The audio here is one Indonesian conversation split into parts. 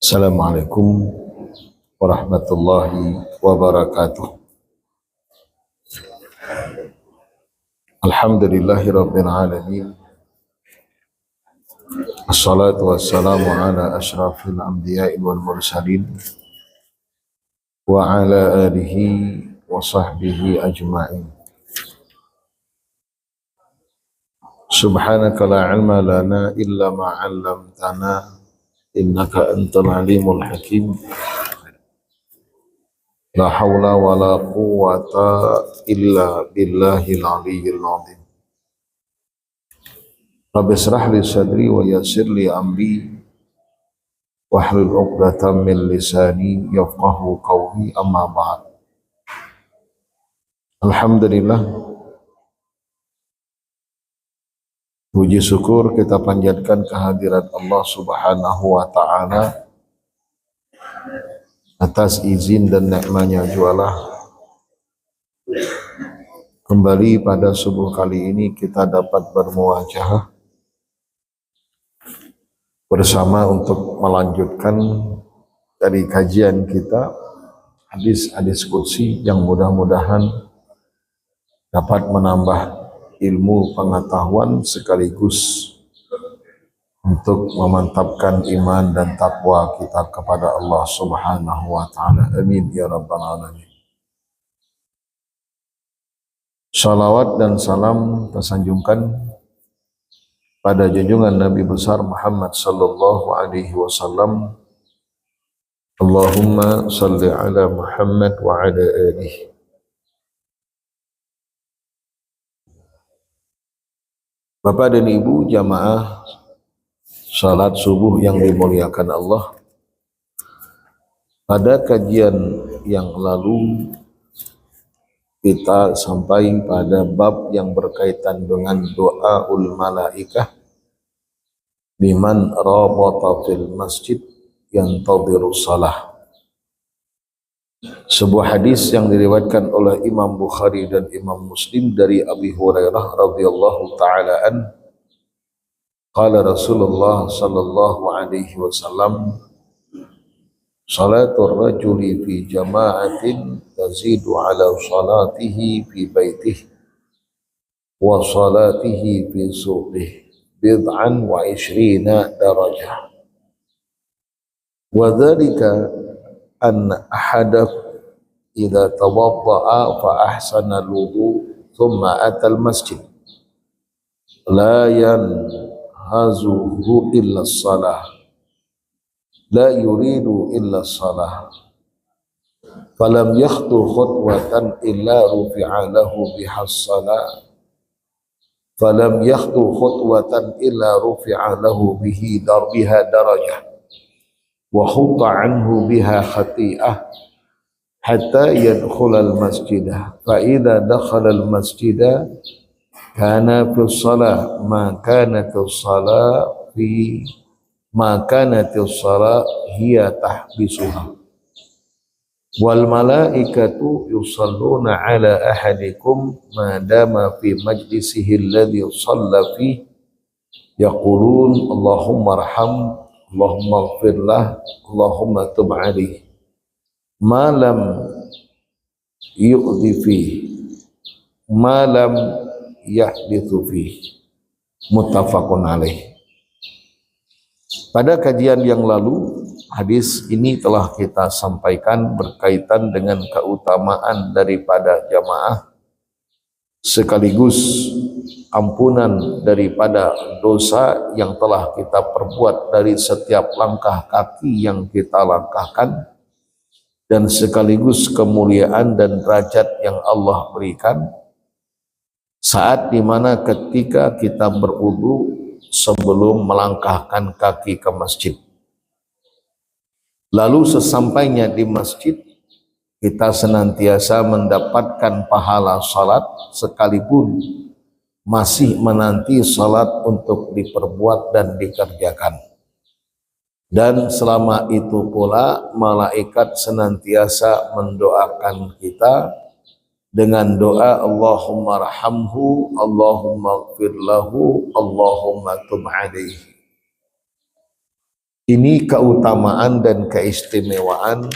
Assalamualaikum warahmatullahi wabarakatuh. Alhamdulillahi rabbil alamin. Assalatu wassalamu ala asyrafil anbiya'i wal mursalin wa ala alihi wa sahbihi ajma'in. Subhanaka la ilma lana illa ma 'allamtana innaka antal alimul hakim. La haula wa la quwwata illa billahil aliyyil azim. Rabbi israh li sadri wa yassir li amri wahlul 'uqdatam min lisani yafqahu qawli, amma ba'd. Alhamdulillah, puji syukur kita panjatkan kehadirat Allah Subhanahu wa ta'ala atas izin dan nikmatnya jualah. Kembali pada subuh kali ini kita dapat bermuajahah bersama untuk melanjutkan dari kajian kita hadis-hadis qudsi yang mudah-mudahan dapat menambah ilmu pengetahuan sekaligus untuk memantapkan iman dan takwa kita kepada Allah Subhanahu wa ta'ala. Amin ya rabbal alamin. Salawat dan salam tersanjungkan pada junjungan Nabi besar Muhammad sallallahu alaihi wasallam. Allahumma salli ala Muhammad wa ala alihi. Bapak dan Ibu jamaah salat subuh yang dimuliakan Allah, pada kajian yang lalu kita sampai pada bab yang berkaitan dengan doaul malaikah liman rabata fil masjid yantadhiru salah. Sebuah hadis yang diriwayatkan oleh Imam Bukhari dan Imam Muslim dari Abi Hurairah radhiyallahu taala an, qala Rasulullah sallallahu alaihi wasallam, salatul rajuli fi jama'atin tazidu ala salatihi fi baitihi wa salatihi fi suqihi bid'an wa 20 darajah. Wa dhalika an ahadakum idza tawadda'a fa ahsana al-wudu thumma ata al-masjid la yanhazuhu illa as-salah la yuridu illa as-salah falam yakhtu khutwatan illa rufi'a lahu biha as-salah falam yakhtu khutwatan illa rufi'a lahu biha darajah wa hutta anhu biha khati'ah hatta yadkhula al-masjidah fa idza dakhala al-masjidah kana fi shalah ma kanat as-salah fi ma kanat as-salah hiya tahbisuha wal malaikatu yusalluna ala ahadikum ma dama fi majlisihi alladhi shalla fi yaqulun Allahumma arham Allahumma ighfir lah Allahumma tub alaihi ma lam yu'dhi fi ma lam yahdithu fi. Muttafaqun alaih. Pada kajian yang lalu, hadis ini telah kita sampaikan berkaitan dengan keutamaan daripada jamaah sekaligus ampunan daripada dosa yang telah kita perbuat dari setiap langkah kaki yang kita langkahkan, dan sekaligus kemuliaan dan derajat yang Allah berikan saat dimana ketika kita berwudu sebelum melangkahkan kaki ke masjid. Lalu sesampainya di masjid kita senantiasa mendapatkan pahala salat sekalipun masih menanti salat untuk diperbuat dan dikerjakan. Dan selama itu pula malaikat senantiasa mendoakan kita dengan doa Allahumma arhamhu, Allahumma ighfir lahu, Allahumma tub alaihi. Ini keutamaan dan keistimewaan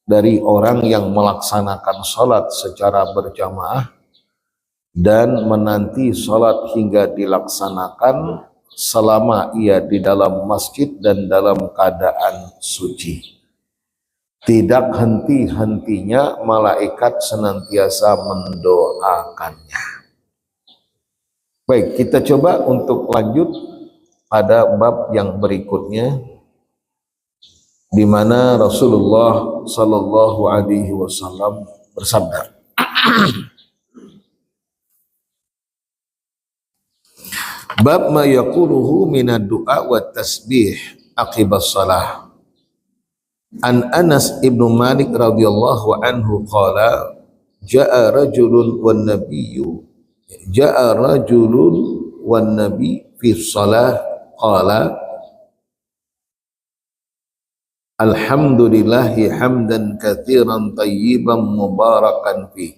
dari orang yang melaksanakan sholat secara berjamaah dan menanti sholat hingga dilaksanakan selama ia di dalam masjid dan dalam keadaan suci. Tidak henti-hentinya malaikat senantiasa mendoakannya. Baik, kita coba untuk lanjut pada bab yang berikutnya, di mana Rasulullah Sallallahu Alaihi Wasallam bersabda, bab ma yaquluhu minad du'a wa tasbih aqibas salah. An Anas ibnu Malik radhiyallahu anhu qala ja'a rajulun wan nabi fi shalah qala alhamdulillahi hamdan katsiran tayyiban mubarakan fi.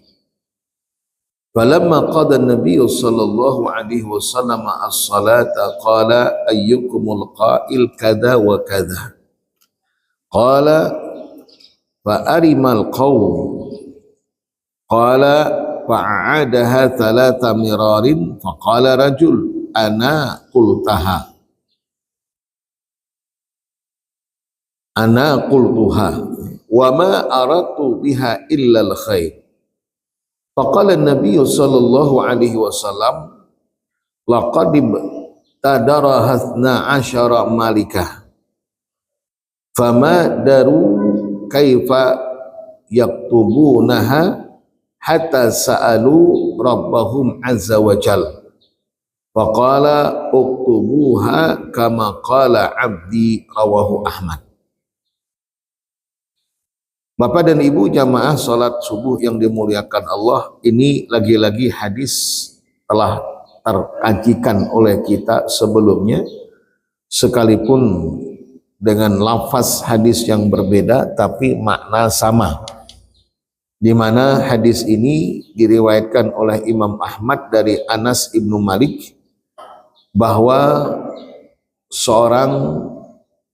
Falamma qada an-nabiy sallallahu alaihi wasallam as-salata qala ayyukumul qa'il kadza wa kadza. Qala fa arimal qaum. Qala fa'adaha thalatha mirarin faqala rajul ana qultuha wa ma aratu biha illa al-khair. Faqala an-nabiy sallallahu alaihi wasallam laqad tadara hasna asyara malikah fama daru kaifa yaktubunaha hatta sa'alu rabbahum azza wa jal faqala uktubuha kama qala abdi, rawahu Ahmad. Bapak dan Ibu jamaah salat subuh yang dimuliakan Allah, ini lagi-lagi hadis telah terkajikan oleh kita sebelumnya, sekalipun dengan lafaz hadis yang berbeda tapi makna sama, di mana hadis ini diriwayatkan oleh Imam Ahmad dari Anas ibnu Malik bahwa seorang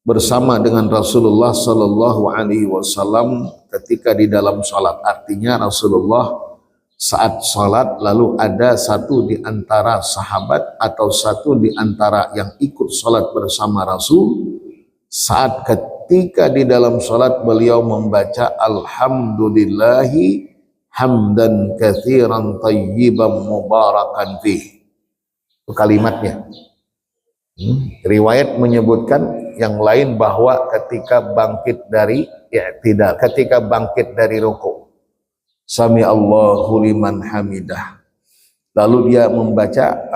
bersama dengan Rasulullah Sallallahu Alaihi Wasallam ketika di dalam sholat. Artinya Rasulullah saat sholat lalu ada satu di antara sahabat atau satu di antara yang ikut sholat bersama Rasul. Saat ketika di dalam sholat beliau membaca alhamdulillahi hamdan katsiran tayyiban mubarakan fih. Itu kalimatnya. Riwayat menyebutkan yang lain bahwa ketika bangkit dari i'tidal, ketika bangkit dari rukuk, sami Allahu liman hamidah, lalu dia membaca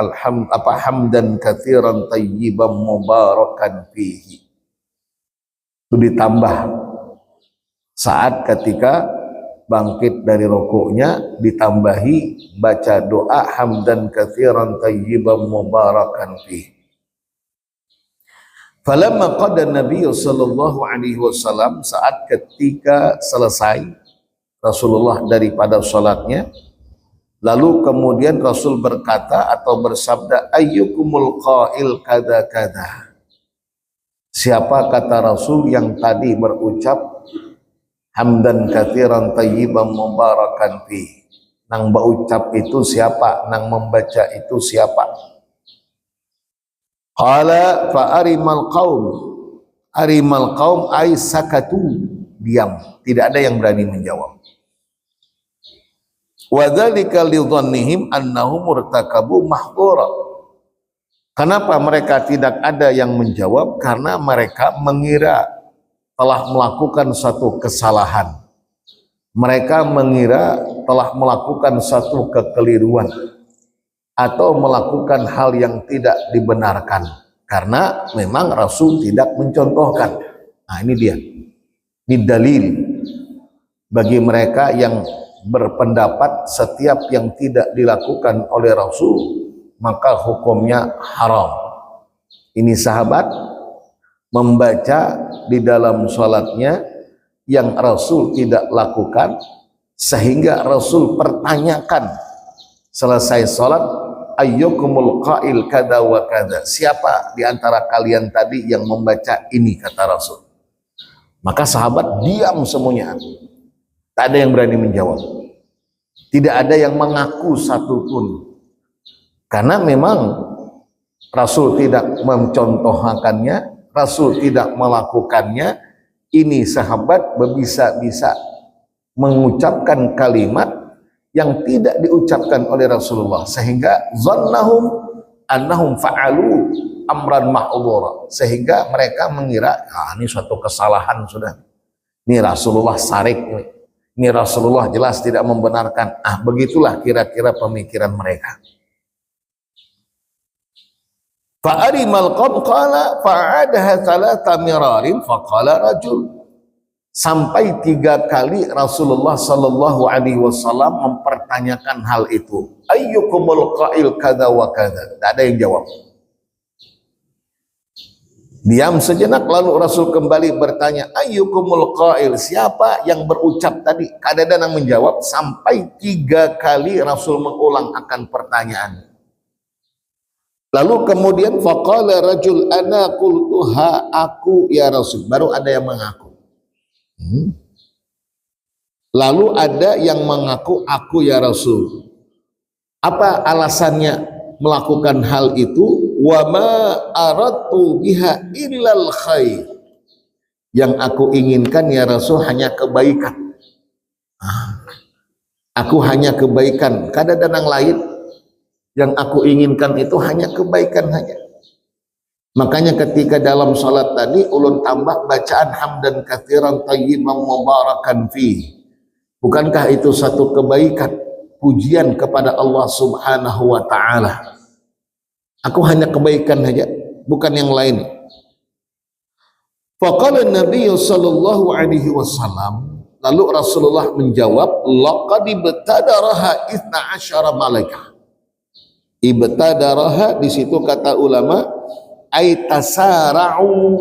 hamdan katsiran tayyiban mubarakan fihi. Itu ditambah saat ketika bangkit dari rukuknya ditambahi baca doa hamdan katsiran tayyiban mubarakan fihi. Falamma qada Nabi sallallahu alaihi wasallam, saat ketika selesai Rasulullah daripada salatnya, lalu kemudian Rasul berkata atau bersabda ayyukumul qa'il kada kada. Siapa, kata Rasul, yang tadi berucap hamdan katsiran tayyiban mubarakan fi. Nang berucap itu siapa? Nang membaca itu siapa? Qala fa arimal qaum ay sakatu, diam, tidak ada yang berani menjawab. Wa dzalika li dhannihim annahum murtakabu mahdhura. Kenapa mereka tidak ada yang menjawab? Karena mereka mengira telah melakukan satu kesalahan. Mereka mengira telah melakukan satu kekeliruan atau melakukan hal yang tidak dibenarkan, karena memang Rasul tidak mencontohkan. Nah, ini dia, ini dalil bagi mereka yang berpendapat setiap yang tidak dilakukan oleh Rasul maka hukumnya haram. Ini sahabat membaca di dalam sholatnya yang Rasul tidak lakukan, sehingga Rasul pertanyakan selesai sholat, ayyukumul qail kada wa kada, siapa di antara kalian tadi yang membaca ini, kata Rasul. Maka sahabat diam semuanya, tak ada yang berani menjawab, tidak ada yang mengaku satupun, karena memang Rasul tidak mencontohkannya, Rasul tidak melakukannya. Ini sahabat berbisa-bisa mengucapkan kalimat yang tidak diucapkan oleh Rasulullah, sehingga zannahum annahum fa'alu amran ma'udhura, sehingga mereka mengira ini suatu kesalahan sudah, ini Rasulullah sarik, ini Rasulullah jelas tidak membenarkan. Begitulah kira-kira pemikiran mereka. Fa'arimal qawm qala fa'adaha thalatha mirarin faqala rajul, sampai 3 kali Rasulullah sallallahu alaihi wasallam mempertanyakan hal itu. Ayyukumul qail kada wa kada. Tak ada yang jawab. Diam sejenak, lalu Rasul kembali bertanya, ayyukumul qail, siapa yang berucap tadi? Kada ada yang menjawab, sampai 3 kali Rasul mengulang akan pertanyaan. Lalu kemudian faqala rajul ana qultuha, aku ya Rasul. Baru ada yang mengaku. Lalu ada yang mengaku, aku ya Rasul. Apa alasannya melakukan hal itu? Wa ma aradtu biha illal khair, yang aku inginkan ya Rasul hanya kebaikan. Aku hanya kebaikan, kada ada yang lain. Yang aku inginkan itu hanya kebaikan saja. Makanya ketika dalam salat tadi ulun tambah bacaan hamdan katsiran thayyiban mubarakan fi. Bukankah itu satu kebaikan, pujian kepada Allah Subhanahu wa taala? Aku hanya kebaikan saja, bukan yang lain. Faqala Nabi sallallahu alaihi wasallam, lalu Rasulullah menjawab, laqad ibtadaraha 12 malaikah. Ibtadaraha di situ kata ulama ay tasara'u,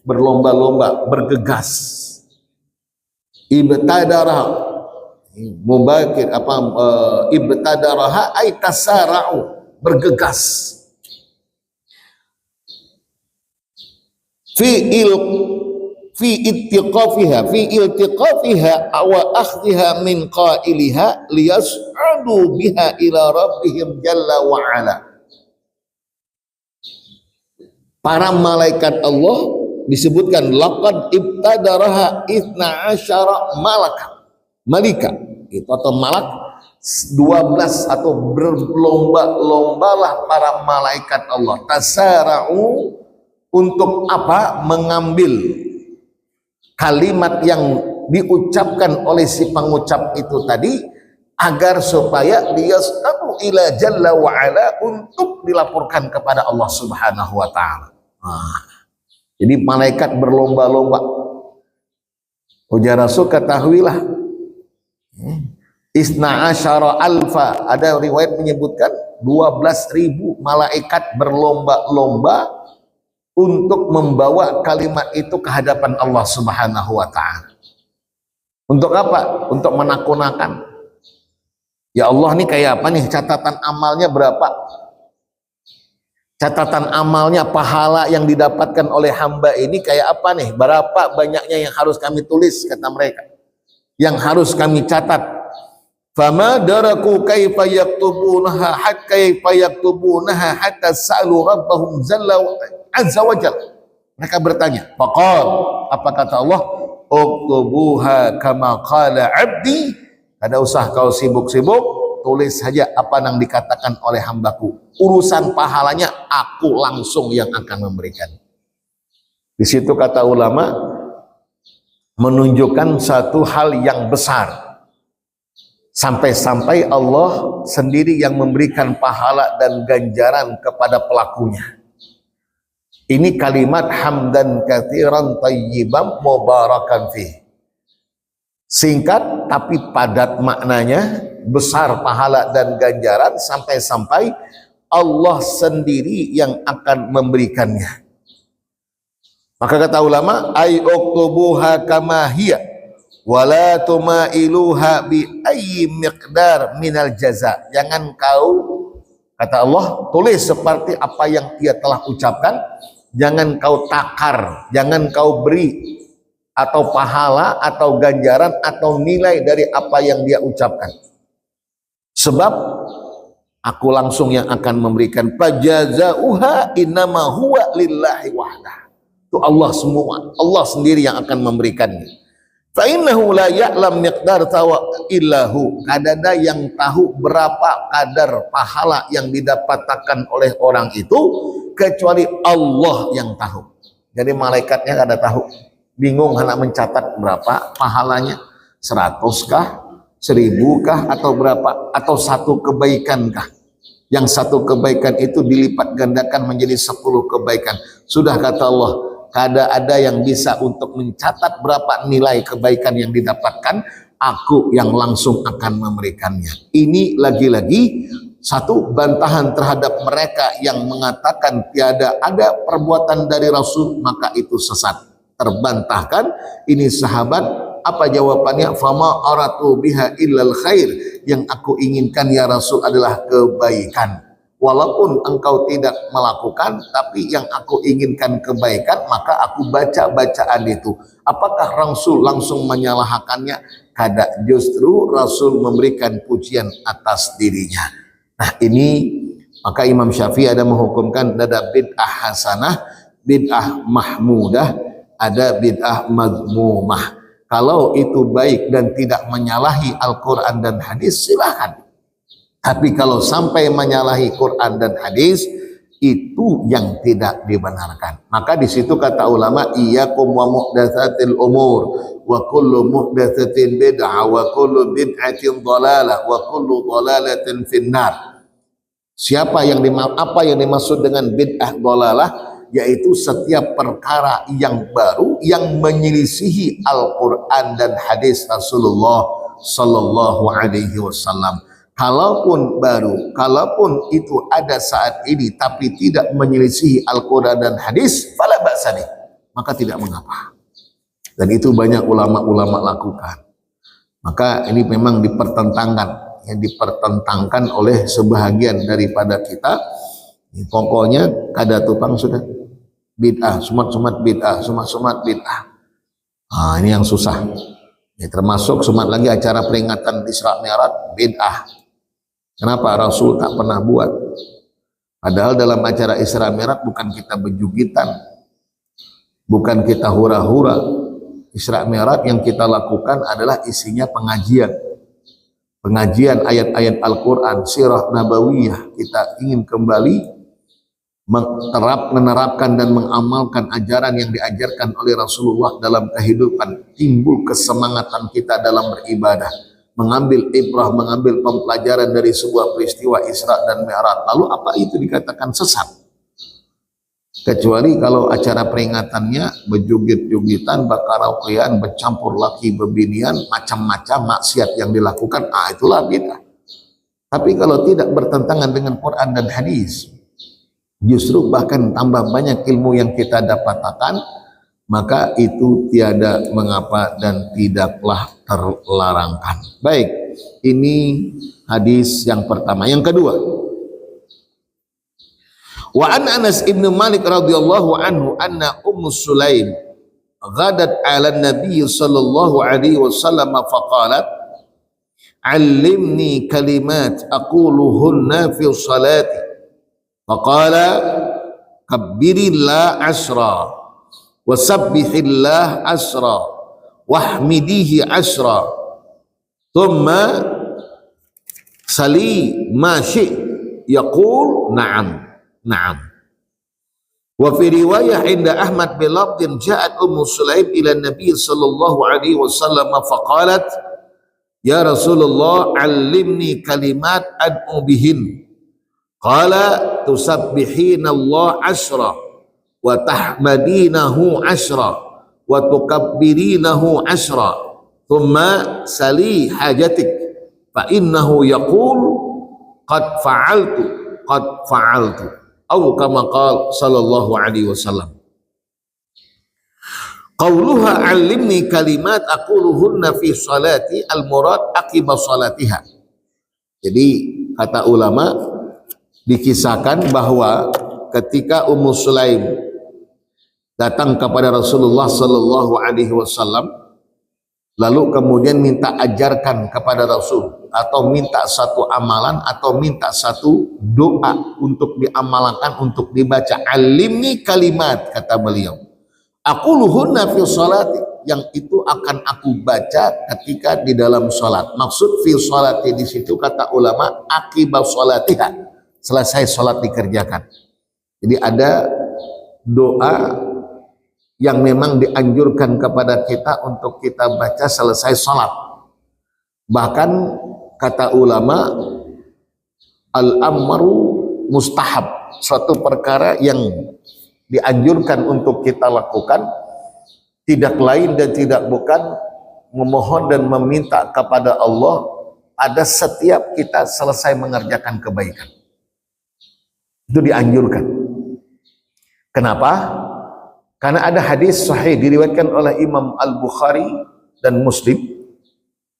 berlomba-lomba, bergegas. Ibtadaraha mubakir ibtadaraha ay tasara'u, bergegas. Fi iltiqafiha wa akhdhiha min qailiha liyas'adu biha ila rabbihim jalla wa ala. Para malaikat Allah disebutkan laqad ibtadaraha 12 malika itu atau malak 12 atau berlomba-lombalah para malaikat Allah tasara'u, untuk apa? Mengambil kalimat yang diucapkan oleh si pengucap itu tadi, agar supaya liyas'adu ila jalla wa ala, untuk dilaporkan kepada Allah Subhanahu wa taala. Jadi malaikat berlomba-lomba. Ujar Rasul, ketahuilah 12 alfa, ada riwayat menyebutkan 12.000 malaikat berlomba-lomba untuk membawa kalimat itu ke hadapan Allah Subhanahu wa taala. Untuk apa? Untuk menakut-nakan. Ya Allah, nih kayak apa nih, catatan amalnya berapa? Catatan amalnya, pahala yang didapatkan oleh hamba ini kayak apa nih? Berapa banyaknya yang harus kami tulis, kata mereka, yang harus kami catat. Fama daraku kaifa yaktubunaha hatta sa'alu rabbahum jalla azza wa jalla. Mereka bertanya, faqal, apa kata Allah? Uktubuha kama qala abdi, kada usah kau sibuk-sibuk, tulis saja apa yang dikatakan oleh hambaku, urusan pahalanya aku langsung yang akan memberikan. Di situ kata ulama menunjukkan satu hal yang besar, sampai-sampai Allah sendiri yang memberikan pahala dan ganjaran kepada pelakunya. Ini kalimat hamdan katsiran thayyiban mubarakan fi. Singkat tapi padat maknanya, besar pahala dan ganjaran, sampai-sampai Allah sendiri yang akan memberikannya. Maka kata ulama, ay uktubuha kama hiya wala tumailuha bi ayyi miqdar minal jaza. Jangan kau Kata Allah, tulis seperti apa yang dia telah ucapkan, jangan kau takar, jangan kau beri atau pahala atau ganjaran atau nilai dari apa yang dia ucapkan. Sebab aku langsung yang akan memberikan, fajazauha innama huwa lillahi wahdah. Itu Allah semua, Allah sendiri yang akan memberikannya. Fa innahu la ya'lam miqdar tawa illahu. Ada yang tahu berapa kadar pahala yang didapatkan oleh orang itu kecuali Allah yang tahu. Jadi malaikatnya kada tahu. Bingung hendak mencatat berapa pahalanya, 100 kah, 1000 kah, atau berapa, atau satu kebaikan kah? Yang satu kebaikan itu dilipat gandakan menjadi 10 kebaikan. Sudah kata Allah, kada ada yang bisa untuk mencatat berapa nilai kebaikan yang didapatkan, aku yang langsung akan memberikannya. Ini lagi-lagi satu bantahan terhadap mereka yang mengatakan tiada ada perbuatan dari Rasul, maka itu sesat. Terbantahkan. Ini sahabat, apa jawabannya? Fama aratu biha illal khair. Yang aku inginkan ya Rasul adalah kebaikan. Walaupun engkau tidak melakukan, tapi yang aku inginkan kebaikan, maka aku baca bacaan itu. Apakah Rasul langsung menyalahkannya? Kada, justru Rasul memberikan pujian atas dirinya. Nah ini, maka Imam Syafi'i ada menghukumkan ada bid'ah hasanah, bid'ah mahmudah, ada bid'ah mazmumah. Kalau itu baik dan tidak menyalahi Al-Quran dan hadis, silahkan. Tapi kalau sampai menyalahi Quran dan hadis, itu yang tidak dibenarkan. Maka di situ kata ulama, iyyakum wa muhdatsatil umur wa kullu muhdatsatin bid'ah wa kullu bid'atin dhalalah wa kullu dhalalatin finnar. Apa yang dimaksud dengan bid'ah dhalalah? Yaitu setiap perkara yang baru yang menyelisihi Al-Quran dan hadis Rasulullah Sallallahu Alaihi Wasallam. Kalaupun baru, kalaupun itu ada saat ini tapi tidak menyelisihi Al-Quran dan hadis, fala ba'sa bih, maka tidak mengapa. Dan itu banyak ulama-ulama lakukan. Maka ini memang dipertentangkan, yang dipertentangkan oleh sebahagian daripada kita. Pokoknya kada tupang sudah bid'ah, sumat-sumat bid'ah, sumat-sumat bid'ah. Nah, ini yang susah. Ini termasuk sumat lagi acara peringatan Isra Mi'raj bid'ah. Kenapa? Rasul tak pernah buat. Padahal dalam acara Isra Mi'raj bukan kita bejugitan, bukan kita hura-hura. Isra Mi'raj yang kita lakukan adalah isinya pengajian. Pengajian ayat-ayat Al-Quran, sirah nabawiyah. Kita ingin kembali menerapkan dan mengamalkan ajaran yang diajarkan oleh Rasulullah dalam kehidupan. Timbul kesemangatan kita dalam beribadah, mengambil ibrah, mengambil pembelajaran dari sebuah peristiwa Isra dan Mi'raj. Lalu apa itu dikatakan sesat? Kecuali kalau acara peringatannya berjugit-jugitan, berkaraokean, bercampur laki berbinian, macam-macam maksiat yang dilakukan, itulah bid'ah. Tapi kalau tidak bertentangan dengan Quran dan hadis, justru bahkan tambah banyak ilmu yang kita dapatkan, maka itu tiada mengapa dan tidaklah terlarangkan. Baik, ini hadis yang pertama. Yang kedua, wa an Anas ibn Malik radhiyallahu anhu anna Ummu Sulaim ghadat 'ala an-nabiy sallallahu alaihi wasallam faqalat 'allimni kalimat aquluhunna fi salati. Faqala kabbirillah asra wasabbihillah asra wahmidihi asra thumma sali ma syi' yaqul na'am na'am. Wa fi riwayah inda Ahmad bin Labdin ja'at Ummu Sulaim ila Nabi sallallahu alaihi wasallam faqalat ya Rasulullah 'allimni kalimat ad'u bihin. Qala tusabbihina Allah asra wa tahmadinahu asra wa tukabbirinahu asra thumma sali hajatik fa innahu yaqul qad fa'altu atau kama qala sallallahu alaihi wasallam. Qauluha 'allimni kalimat aquluhunna fi salati al murad aqiba salatiha. Jadi kata ulama, Dikisahkan bahwa ketika Ummu Sulaim datang kepada Rasulullah sallallahu alaihi wasallam, lalu kemudian minta ajarkan kepada Rasul, atau minta satu amalan, atau minta satu doa untuk diamalkan, untuk dibaca. Alimni kalimat, kata beliau, aku luhunna fi sholati, yang itu akan aku baca ketika di dalam sholat. Maksud fi sholati di situ kata ulama akibat sholatiha, selesai sholat dikerjakan. Jadi ada doa yang memang dianjurkan kepada kita untuk kita baca selesai sholat. Bahkan kata ulama, al-amru mustahab, suatu perkara yang dianjurkan untuk kita lakukan, tidak lain dan tidak bukan memohon dan meminta kepada Allah pada setiap kita selesai mengerjakan kebaikan. Itu dianjurkan. Kenapa? Karena ada hadis sahih diriwayatkan oleh Imam Al-Bukhari dan Muslim,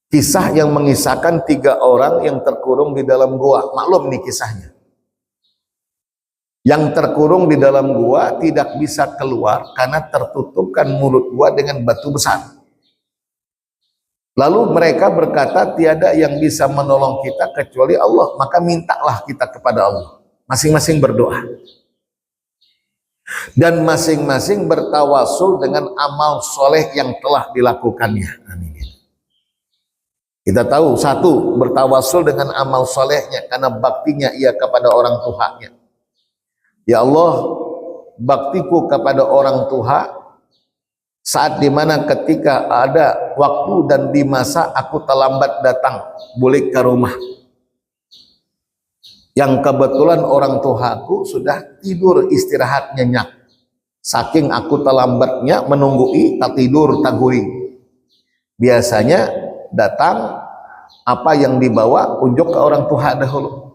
kisah yang mengisahkan 3 orang yang terkurung di dalam gua. Maklum nih kisahnya. Yang terkurung di dalam gua tidak bisa keluar karena tertutupkan mulut gua dengan batu besar. Lalu mereka berkata, tiada yang bisa menolong kita kecuali Allah, maka mintalah kita kepada Allah. Masing-masing berdoa. Dan masing-masing bertawasul dengan amal soleh yang telah dilakukannya. Kita tahu, satu, bertawasul dengan amal solehnya karena baktinya ia kepada orang tuanya. Ya Allah, baktiku kepada orang tua saat dimana ketika ada waktu dan di masa aku terlambat datang balik ke rumah, yang kebetulan orang tuaku sudah tidur istirahat nyenyak, saking aku terlambatnya menunggui tak tidur tak guring. Biasanya datang apa yang dibawa unjuk ke orang tua dahulu.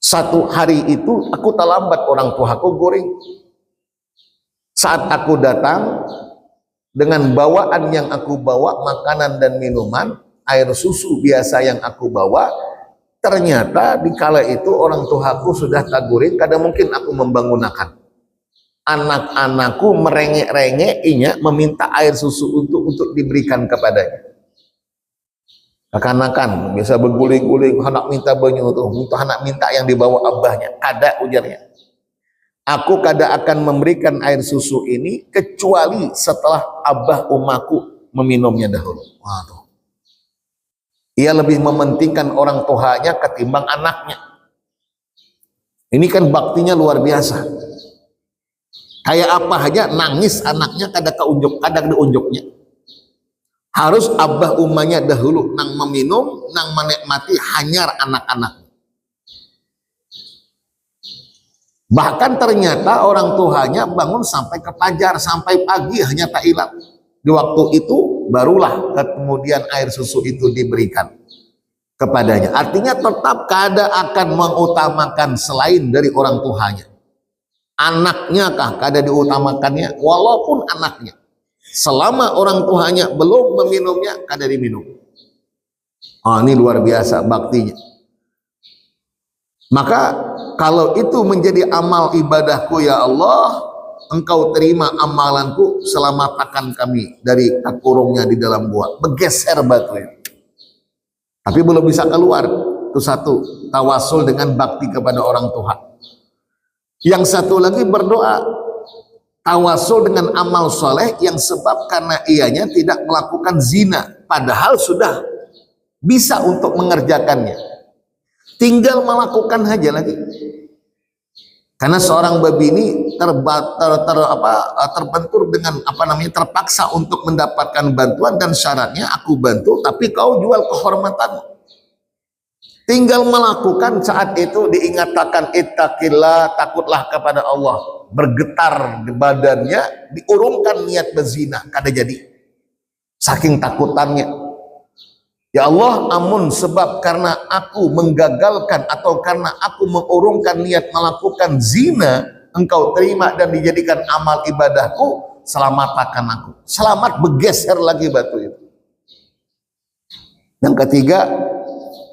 Satu hari itu aku terlambat, orang tuaku guring. Saat aku datang dengan bawaan yang aku bawa, makanan dan minuman, air susu biasa yang aku bawa, ternyata di kala itu orang tuaku sudah tak guring, kadang mungkin aku membangunkan. Anak-anakku merengek-rengek meminta air susu untuk diberikan kepadanya. Kekanakan biasa berguling-guling, anak minta banyu tuh, anak minta yang dibawa abahnya. Kada, ujarnya, aku kada akan memberikan air susu ini kecuali setelah abah umaku meminumnya dahulu. Waduh. Ia lebih mementingkan orang tuanya ketimbang anaknya. Ini kan baktinya luar biasa. Kayak apa aja nangis anaknya kada keunjuk, kada diunjuknya. Harus abah umanya dahulu nang meminum, nang menikmati hanyar anak-anak. Bahkan ternyata orang tuanya bangun sampai ke fajar, sampai pagi hanya tak hilang. Di waktu itu barulah kemudian air susu itu diberikan kepadanya. Artinya tetap kada akan mengutamakan selain dari orang tuanya. Anaknya kah kada diutamakannya, walaupun anaknya. Selama orang tuanya belum meminumnya, kada diminum. Ini luar biasa baktinya. Maka kalau itu menjadi amal ibadahku, ya Allah, Engkau terima amalanku, selamatkan kami dari terkurungnya di dalam gua. Bergeser batunya. Tapi belum bisa keluar. Itu satu, tawasul dengan bakti kepada orang tua. Yang satu lagi berdoa, tawasul dengan amal soleh yang sebab karena ianya tidak melakukan zina, padahal sudah bisa untuk mengerjakannya, tinggal melakukan aja lagi. Karena seorang babi ini terbentur dengan terpaksa untuk mendapatkan bantuan, dan syaratnya aku bantu tapi kau jual kehormatanmu. Tinggal melakukan, saat itu diingatkan ittaqillah, takutlah kepada Allah. Bergetar di badannya, diurungkan niat berzina, kada jadi. Saking takutannya. Ya Allah, amun sebab karena aku menggagalkan atau karena aku mengurungkan niat melakukan zina, Engkau terima dan dijadikan amal ibadahku, selamatkan aku. Selamat, bergeser lagi batu itu. Yang ketiga,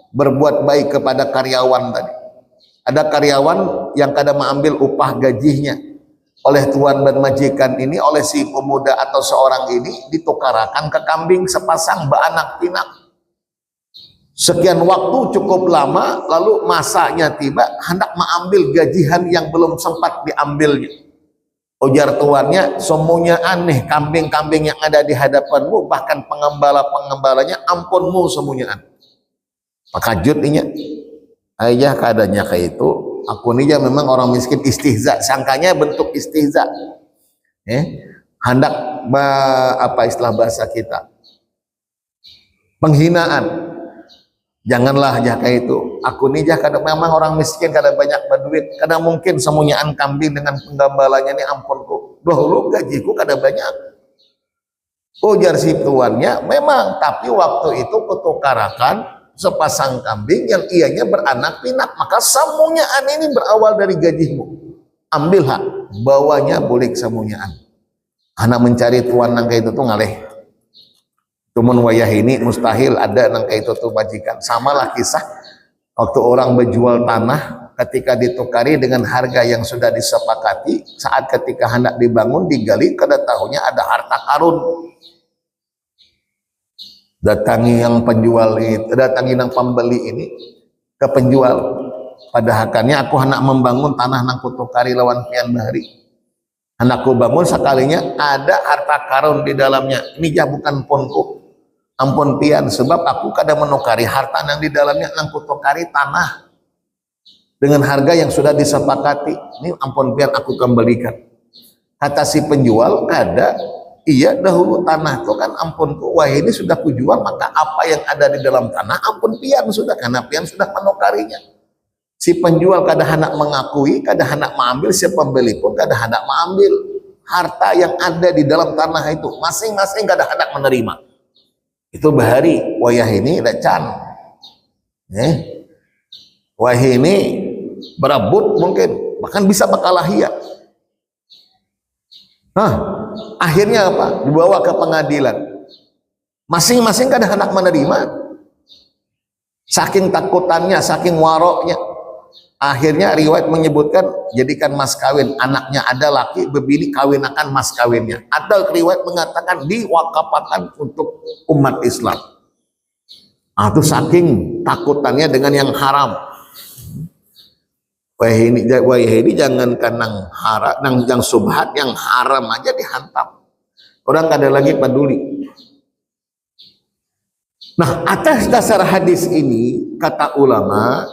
berbuat baik kepada karyawan tadi. Ada karyawan yang kadang mengambil upah gajinya oleh tuan dan majikan ini, oleh si pemuda atau seorang ini, ditukarakan ke kambing sepasang beranak pinak. Sekian waktu cukup lama, lalu masanya tiba, hendak mengambil gajian yang belum sempat diambilnya. Ujar tuannya, semuanya aneh kambing-kambing yang ada di hadapanmu, bahkan pengembala-pengembalanya ampunmu semuanya. Maka jadinya ayah keadaannya kayak itu, aku ini ya memang orang miskin istihza, sangkanya bentuk istihza, hendak apa istilah bahasa kita, penghinaan. Janganlah aja kayak itu, aku ini ya kadang memang orang miskin, kadang banyak berduit, kadang mungkin semuanyaan kambing dengan penggembalanya ini ampunku, dahulu gajiku kadang banyak. Ujar si tuannya, memang, tapi waktu itu kutukarakan sepasang kambing yang ianya beranak pinak, maka semuanyaan ini berawal dari gajimu, ambillah, bawanya boleh semuanyaan. Anak mencari tuan nang kayak itu tuh ngaleh. Cuman wayah ini mustahil ada nang kayak itu tuh majikan. Samalah kisah waktu orang berjual tanah, ketika ditukari dengan harga yang sudah disepakati, saat ketika hendak dibangun digali, kada tahunya ada harta karun. Datangi yang penjual itu, datangi yang pembeli ini ke penjual, padahalkannya aku hendak membangun tanah nang kutukari lawan pian bahari, anakku bangun sekalinya ada harta karun di dalamnya, ini ya bukan ponku, ampun pian, sebab aku kadang menukari harta yang di dalamnya nang kutukari tanah dengan harga yang sudah disepakati, ini ampun pian aku kembalikan. Kata si penjual, ada, iya dahulu tanah itu kan ampunku, wah ini sudah kujual, maka apa yang ada di dalam tanah ampun pian sudah, karena pian sudah menukarinya. Si penjual kadang hendak mengakui, kadang hendak mengambil, si pembeli pun kadang hendak mengambil harta yang ada di dalam tanah itu, masing-masing kadang hendak menerima. Itu bahari wayah ini lecan, wayah ini berebut mungkin, bahkan bisa bakalahia. Akhirnya apa? Dibawa ke pengadilan. Masing-masing kadang hendak menerima. Saking takutannya, saking waroknya. Akhirnya riwayat menyebutkan jadikan mas kawin, anaknya ada laki, bebini kawinakan mas kawinnya. Ada riwayat mengatakan diwakafkan untuk umat Islam. Itu saking takutannya dengan yang haram. Wah ini jangankan nang haram, nang yang subhat, yang haram aja dihantam. Orang kada lagi peduli. Nah, atas dasar hadis ini kata ulama,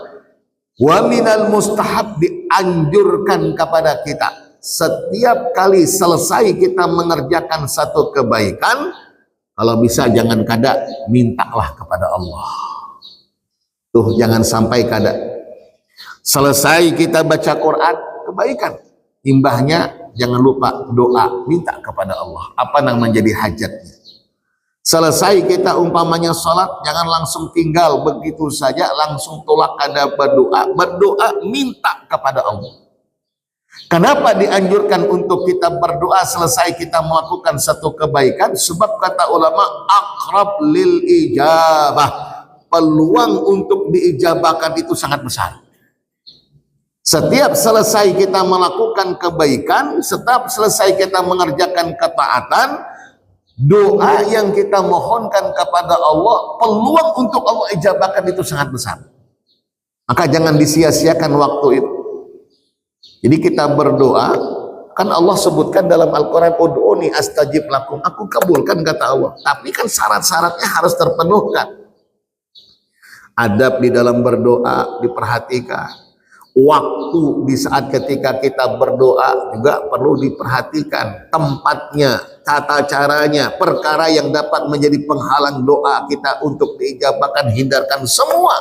wa minal mustahab, dianjurkan kepada kita setiap kali selesai kita mengerjakan satu kebaikan, kalau bisa jangan kada, mintalah kepada Allah. Tuh jangan sampai kada. Selesai kita baca Quran, kebaikan, imbahnya jangan lupa doa, minta kepada Allah apa yang menjadi hajatnya. Selesai kita umpamanya sholat, jangan langsung tinggal begitu saja, langsung tolak, ada berdoa minta kepada Allah. Kenapa dianjurkan untuk kita berdoa selesai kita melakukan satu kebaikan? Sebab kata ulama, aqrab lil ijabah, peluang untuk diijabahkan itu sangat besar. Setiap selesai kita melakukan kebaikan, setiap selesai kita mengerjakan ketaatan, doa yang kita mohonkan kepada Allah, peluang untuk Allah ijabahkan itu sangat besar. Maka jangan disia-siakan waktu itu. Jadi kita berdoa, kan Allah sebutkan dalam Al-Quran, ud'uni astajib lakum, aku kabulkan kata Allah. Tapi kan syarat-syaratnya harus terpenuhkan. Adab di dalam berdoa diperhatikan. Waktu di saat ketika kita berdoa juga perlu diperhatikan, tempatnya, tata caranya, perkara yang dapat menjadi penghalang doa kita untuk diijabahkan, hindarkan, semua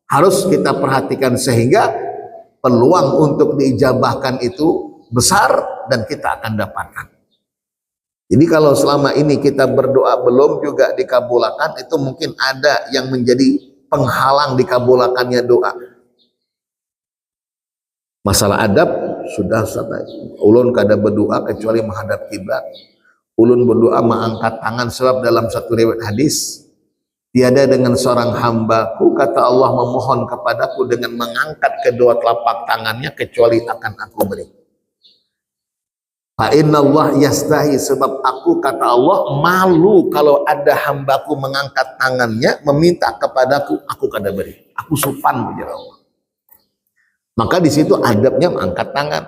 harus kita perhatikan sehingga peluang untuk diijabahkan itu besar dan kita akan dapatkan. Jadi kalau selama ini kita berdoa belum juga dikabulkan, itu mungkin ada yang menjadi penghalang dikabulkannya doa. Masalah adab sudah selesai. Ulun kada berdoa kecuali menghadap kiblat. Ulun berdoa mengangkat tangan, sebab dalam satu riwayat hadis tiada dengan seorang hambaku, kata Allah, memohon kepadaku dengan mengangkat kedua telapak tangannya kecuali akan aku beri. Fa inna Allah yastahi, sebab aku, kata Allah, malu kalau ada hambaku mengangkat tangannya meminta kepadaku, aku kada beri. Aku sopan, ujar Allah. Maka di situ adabnya mengangkat tangan.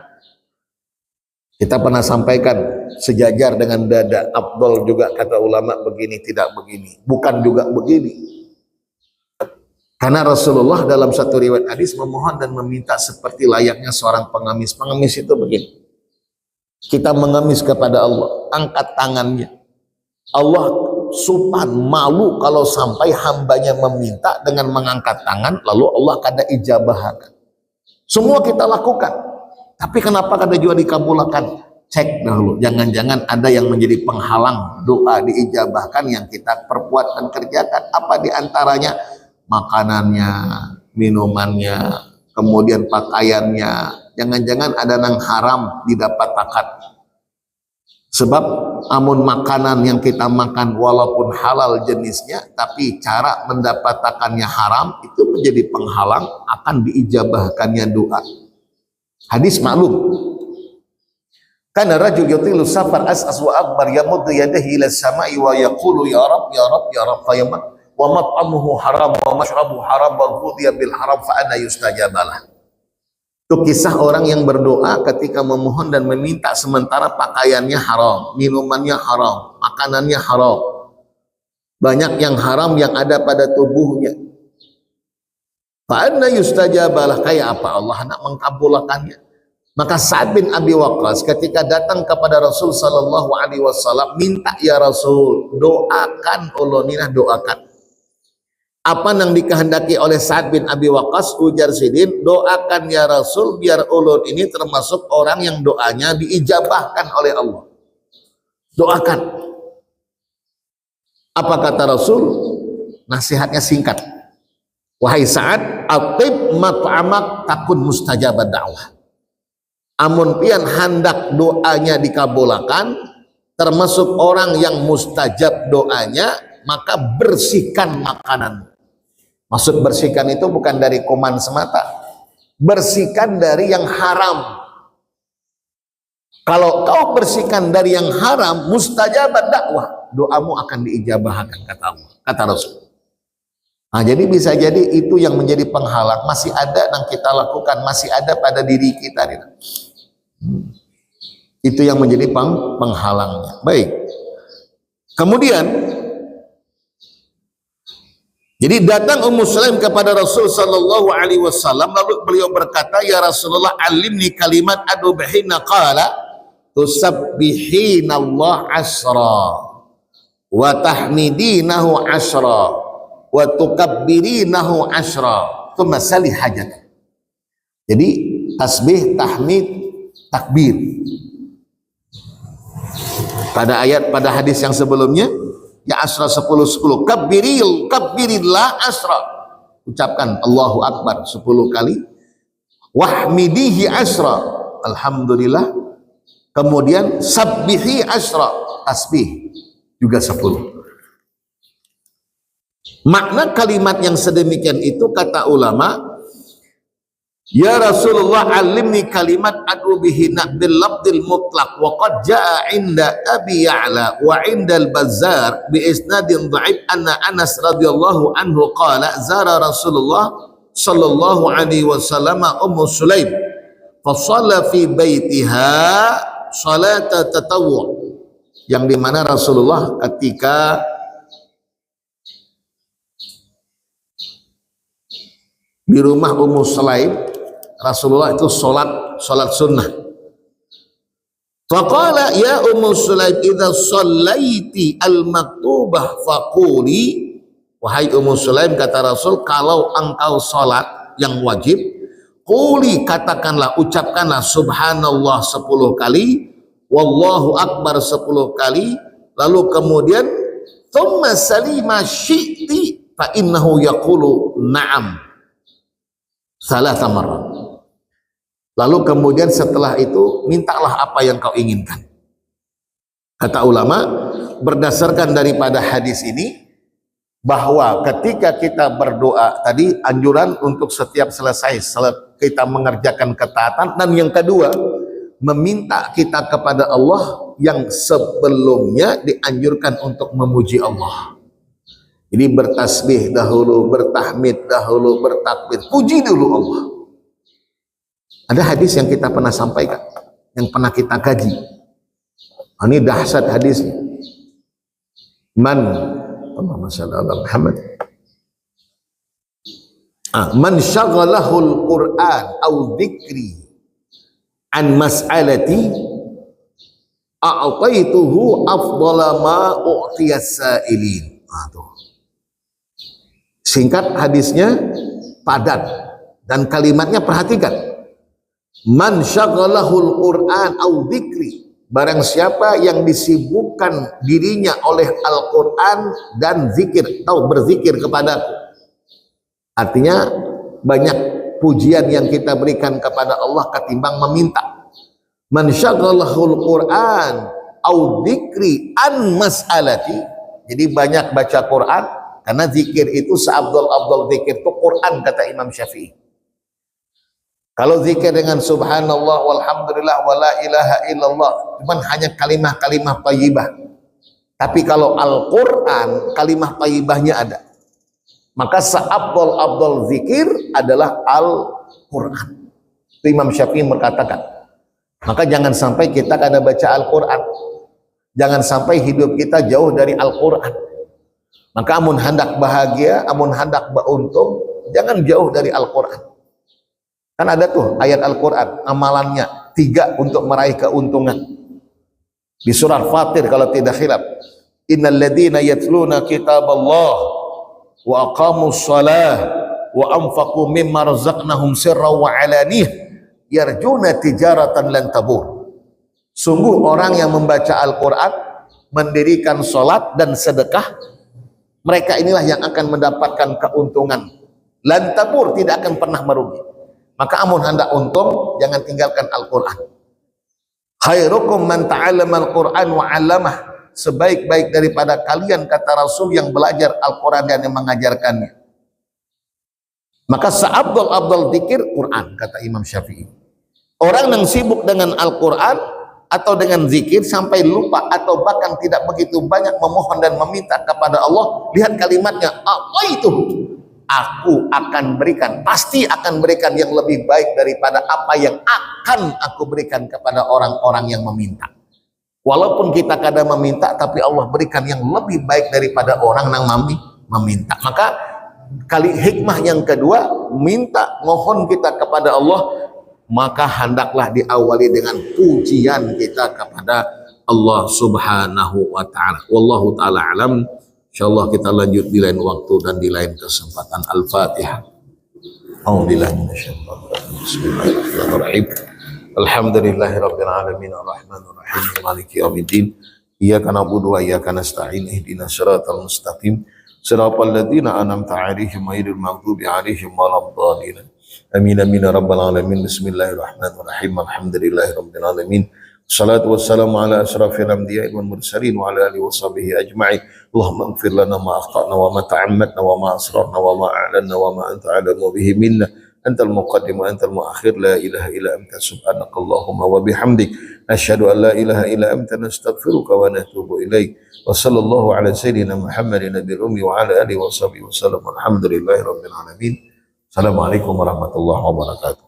Kita pernah sampaikan sejajar dengan dada. Afdal juga kata ulama begini, tidak begini, bukan juga begini. Karena Rasulullah dalam satu riwayat hadis memohon dan meminta seperti layaknya seorang pengemis. Pengemis itu begini. Kita mengemis kepada Allah, angkat tangannya. Allah sopan, malu kalau sampai hambanya meminta dengan mengangkat tangan, lalu Allah kada ijabahkan. Semua kita lakukan, tapi kenapa kada juga dikabulkan? Cek dahulu, jangan-jangan ada yang menjadi penghalang doa diijabahkan yang kita perbuat dan kerjakan. Apa diantaranya? Makanannya, minumannya, kemudian pakaiannya. Jangan-jangan ada nang haram didapat takat. Sebab amun makanan yang kita makan walaupun halal jenisnya, tapi cara mendapatkannya haram, itu menjadi penghalang akan diijabahkannya doa. Hadis maklum. Kana rajul yutilu safar as'as wa akbar yamuddu yadahi ila samai wa yaqulu ya rab ya rab ya rab fayamat wa mat'amuhu haram wa mashrabuhu haram wa ghudhiya bil haram fa anna yustajabalah. Itu kisah orang yang berdoa ketika memohon dan meminta sementara pakaiannya haram, minumannya haram, makanannya haram. Banyak yang haram yang ada pada tubuhnya. Fa anna yustajabalah, kayak apa Allah nak mengkabulkannya? Maka Sa'ad bin Abi Waqqas ketika datang kepada Rasul sallallahu alaihi wasallam minta, ya Rasul, doakan ulunina, doakan. Apa yang dikehendaki oleh Sa'ad bin Abi Waqqas? Ujar Sidin, doakan ya Rasul biar ulun ini termasuk orang yang doanya diijabahkan oleh Allah. Doakan. Apa kata Rasul? Nasihatnya singkat. Wahai Sa'ad, atib mat'amak takun mustajabad da'wah. Amun pian hendak doanya dikabulkan, termasuk orang yang mustajab doanya, maka bersihkan makanan. Maksud bersihkan itu bukan dari kuman semata, bersihkan dari yang haram. Kalau kau bersihkan dari yang haram, mustajabat dakwah, doamu akan diijabahkan, kata Allah, kata Rasul. Nah, jadi bisa jadi itu yang menjadi penghalang, masih ada yang kita lakukan, masih ada pada diri kita. Itu yang menjadi penghalangnya. Baik. Kemudian jadi datang Ummu Sulaim kepada Rasul sallallahu alaihi wasallam, lalu beliau berkata, ya Rasulullah, alimni kalimat adu bihina, qala tusabbihina Allah asra wa tahmidinahu asra wa tukabbirinahu asra thumma sali hajat. Jadi tasbih, tahmid, takbir. Pada hadis yang sebelumnya, ya asra 10-10, kabbirillah asra, ucapkan Allahu Akbar 10 kali, wahmidihi asra, alhamdulillah, kemudian sabbihi asra, tasbih juga 10. Makna kalimat yang sedemikian itu, kata ulama, ya Rasulullah, alimni kalimat adu bihina bil labdil mutlaq wa qad jaa inda Abi Ya'la wa inda al-Bazzar bi isnadin dha'if anna Anas radhiyallahu anhu qala zara Rasulullah sallallahu alaihi wasallam Ummu Sulaim fa shalla fi baitiha salata tatawwu', yang dimana Rasulullah ketika di rumah Ummu Sulaim, Rasulullah itu sholat sunnah. Faqala ya Ummu Sulaim idza shallaiti al-maktubah faquli, wahai Ummu Sulaim, kata Rasul, kalau engkau sholat yang wajib, quli, katakanlah, ucapkanlah subhanallah 10 kali, wallahu akbar 10 kali, lalu kemudian thumma salima syi'ti fa innahu yaqulu na'am salasa marrat. Lalu kemudian setelah itu mintalah apa yang kau inginkan. Kata ulama, berdasarkan daripada hadis ini, bahwa ketika kita berdoa tadi anjuran untuk setiap selesai kita mengerjakan ketaatan, dan yang kedua meminta kita kepada Allah yang sebelumnya dianjurkan untuk memuji Allah. Jadi bertasbih dahulu, bertahmid dahulu, bertakbir, puji dulu Allah. Ada hadis yang kita pernah sampaikan, yang pernah kita kaji. Ini dahsyat hadisnya. Allahumma shalli ala Muhammad. Man syaghalahul Qur'an au dzikri an mas'alati a'taituhu afdala ma u'tiyas sa'ilin. Singkat hadisnya, padat, dan kalimatnya perhatikan. Man syaghalahul Qur'an au dzikri, barang siapa yang disibukkan dirinya oleh Al-Quran dan zikir atau berzikir kepadaku. Artinya banyak pujian yang kita berikan kepada Allah ketimbang meminta. Man syaghalahul Quran au dzikri an mas'alati, jadi banyak baca Quran, karena zikir itu seabdul-abdul zikir itu Quran, kata Imam Syafi'i. Kalau zikir dengan subhanallah walhamdulillah wala ilaha illallah cuman hanya kalimah-kalimah thayyibah. Tapi kalau Al-Quran kalimah thayyibahnya ada. Maka seabdul-abdul zikir adalah Al-Quran. Imam Syafi'i berkatakan. Maka jangan sampai kita kada baca Al-Quran. Jangan sampai hidup kita jauh dari Al-Quran. Maka amun hendak bahagia, amun hendak beruntung, jangan jauh dari Al-Quran. Kan ada tuh ayat Al-Quran, amalannya 3 untuk meraih keuntungan. Di surah Fatir kalau tidak khilaf. Innal ladzina yatluna kitaballah wa aqamus shalah wa anfaqu mimma razaqnahum sirran wa alaniyah yarjuna tijaratan lan tabur. Sungguh orang yang membaca Al-Quran, mendirikan salat dan sedekah, mereka inilah yang akan mendapatkan keuntungan. Lan tabur, tidak akan pernah merugi. Maka amun hendak untung, jangan tinggalkan Al-Quran. Khairukum man ta'allama Al-Quran wa 'allamah. Sebaik-baik daripada kalian, kata Rasul, yang belajar Al-Quran dan yang mengajarkannya. Maka seabdul-abdul zikir Quran, kata Imam Syafi'i. Orang yang sibuk dengan Al-Quran atau dengan zikir sampai lupa atau bahkan tidak begitu banyak memohon dan meminta kepada Allah, lihat kalimatnya, apa itu? Aku akan berikan, pasti akan berikan yang lebih baik daripada apa yang akan aku berikan kepada orang-orang yang meminta. Walaupun kita kadang meminta, tapi Allah berikan yang lebih baik daripada orang yang meminta. Maka hikmah yang kedua, minta, mohon kita kepada Allah, maka hendaklah diawali dengan pujian kita kepada Allah subhanahu wa ta'ala. Wallahu ta'ala alam. InsyaAllah kita lanjut di lain waktu dan di lain kesempatan. Al-Fatihah. A'udzubillahi minasyaitonir rajim. Bismillahirrahmanirrahim. Alhamdulillahirabbil alamin arrahmanir rahim maliki yaumiddin. Iyyaka na'budu wa iyyaka nasta'in ihdinas siratal mustaqim siratal ladzina an'amta 'alaihim ghairil maghdubi 'alaihim waladdallin. Amin amin ya rabbal alamin. Bismillahirrahmanirrahim. Alhamdulillahirabbil alamin. Salatu wassalamu ala asrafil anbiya'i wal mursalin wa ala alihi washabihi ajma'in. Allahumma ighfir lana ma akhtana wa ma ta'ammadna wa ma asrarna wa ma a'lanna wa ma anta 'alamu bihi minna. Antal muqaddim wa antal muakhir, la ilaha illa anta subhanakallahumma wa bihamdik asyhadu an la ilaha illa anta nastaghfiruka wa natubu ilaik. Wa sallallahu ala sayyidina Muhammadin nabiyil ummi wa ala alihi washabihi wasallam. Alhamdulillahirabbil alamin. Assalamualaikum warahmatullahi wabarakatuh.